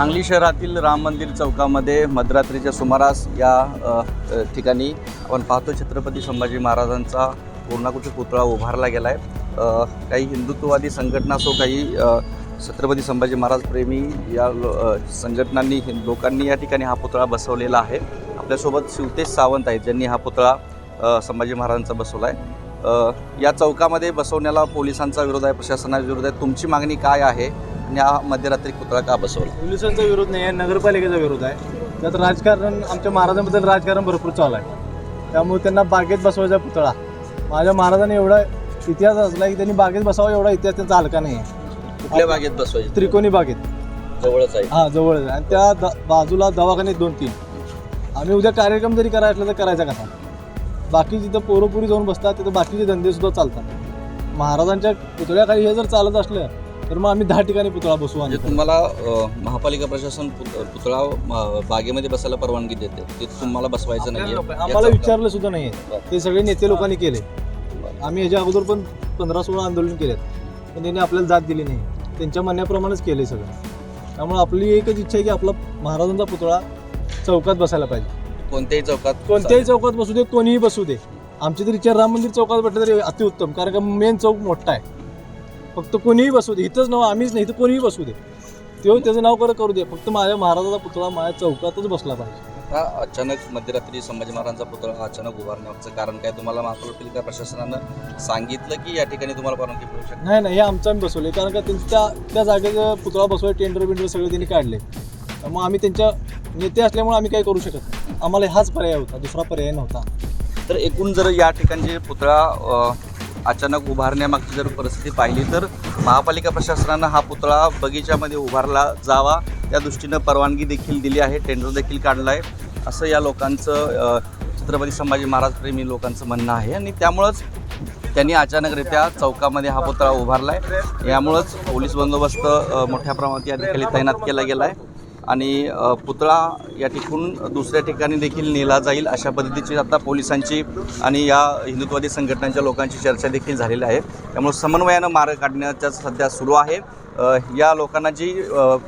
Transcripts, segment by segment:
सांगली शहरातील राम मंदिर चौकामध्ये मध्यरात्रीच्या सुमारास या ठिकाणी आपण पाहतो छत्रपती संभाजी महाराजांचा पूर्णाकृती पुतळा उभारला गेला आहे। काही हिंदुत्ववादी संघटना असो, काही छत्रपती संभाजी महाराज प्रेमी या संघटनांनी लोकांनी या ठिकाणी हा पुतळा बसवलेला आहे। आपल्यासोबत शिवतेज सावंत आहेत, ज्यांनी हा पुतळा संभाजी महाराजांचा बसवला आहे। या चौकामध्ये बसवण्याला पोलिसांचा विरोध आहे, प्रशासनाचा विरोध आहे। तुमची मागणी काय आहे आणि हा मध्यरात्री पुतळा का बसवला? पोलिसांचा विरोध नाही आहे, नगरपालिकेचा विरोध आहे। त्यात राजकारण, आमच्या महाराजांबद्दल राजकारण भरपूर चालू आहे, त्यामुळे त्यांना बागेत बसवायचा पुतळा। माझ्या महाराजांनी एवढा इतिहास असला की त्यांनी बागेत बसावा, एवढा इतिहास त्यांचा हलका नाही आहे। कुठल्या बागेत बसवायची? त्रिकोणी बागेत, जवळच आहे। हां, जवळच आहे। आणि त्या बाजूला दवाखाने 2-3। आम्ही उद्या कार्यक्रम जरी करायचा असला तर करायचा कसा? बाकी जिथं पोरोपुरी जाऊन बसतात तिथं बाकीचे धंदेसुद्धा चालतात। महाराजांच्या पुतळ्याखाली हे जर चालत असलं तर मग आम्ही 10 ठिकाणी पुतळा बसवू। म्हणजे तुम्हाला महापालिका प्रशासन पुतळा बागेमध्ये बसायला परवानगी देते, ते तुम्हाला बसवायचं नाही? आम्हाला विचारलं सुद्धा नाही आहे, ते सगळे नेते लोकांनी केले। आम्ही याच्या अगोदर पण 15-16 आंदोलन केलेत, पण त्यांनी आपल्याला जात दिली नाही, त्यांच्या म्हणण्याप्रमाणेच केले सगळं। त्यामुळे आपली एकच इच्छा आहे की आपला महाराजांचा पुतळा चौकात बसायला पाहिजे। कोणत्याही चौकात? कोणत्याही चौकात बसू दे, कोणीही बसू दे। आमची तर इच्छा राम मंदिर चौकात भेटलं तरी अतिउत्तम, कारण का मेन चौक मोठा आहे। फक्त कोणीही बसू दे, इथंच नाव आम्हीच नाही, इथं कोणीही बसू दे, तो त्याचं नाव करू दे, फक्त माझ्या महाराजाचा पुतळा माझ्या चौकातच बसला पाहिजे। अचानक मध्यरात्री संभाजी महाराजांचा पुतळा अचानक उभारण्याचं कारण काय? तुम्हाला महापालिका प्रशासनानं सांगितलं की या ठिकाणी तुम्हाला परवानगी मिळू शकते? नाही, हे आमचं आम्ही बसवले, कारण का त्या जागेचा पुतळा बसवाय टेंडर सगळे त्यांनी काढले। त्यामुळे आम्ही त्यांच्या नेते असल्यामुळे आम्ही काही करू शकत नाही, आम्हाला हाच पर्याय होता, दुसरा पर्याय नव्हता। तर एकूण जर या ठिकाणी पुतळा अचानक उभारण्यामागची जर परिस्थिती पाहिली तर महापालिका प्रशासनानं हा पुतळा बगीच्यामध्ये उभारला जावा या दृष्टीनं परवानगी देखील दिली आहे, टेंडर देखील काढलं आहे, असं या लोकांचं छत्रपती संभाजी महाराज प्रेमी लोकांचं म्हणणं आहे। आणि त्यामुळंच त्यांनी अचानकरित्या चौकामध्ये हा पुतळा उभारला आहे। यामुळंच पोलीस बंदोबस्त मोठ्या प्रमाणात या ठिकाणी तैनात केला गेला आहे आणि पुतळा या ठिकाणून दुसऱ्या ठिकाणी देखील नेला जाईल अशा पद्धतीची आता पोलिसांची आणि या हिंदुत्ववादी संघटनांच्या लोकांची चर्चा देखील झालेली आहे। त्यामुळे समन्वयानं मार्ग काढण्याचा सध्या सुरू आहे। या लोकांना जी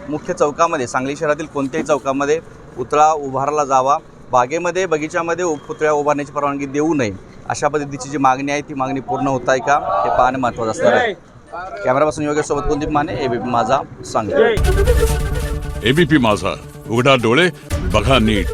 मुख्य चौकामध्ये, सांगली शहरातील कोणत्याही चौकामध्ये पुतळा उभारला जावा, बागेमध्ये बगीच्यामध्ये पुतळ्या उभारण्याची परवानगी देऊ नये अशा पद्धतीची जी मागणी आहे ती मागणी पूर्ण होत आहे का हे पाहणं महत्त्वाचं असणार आहे। कॅमेरापासून योगेशसोबत कुलदीप माने, एबीपी माझा, सांगली। एबीपी माझा, उघडा डोळे बघा नीट।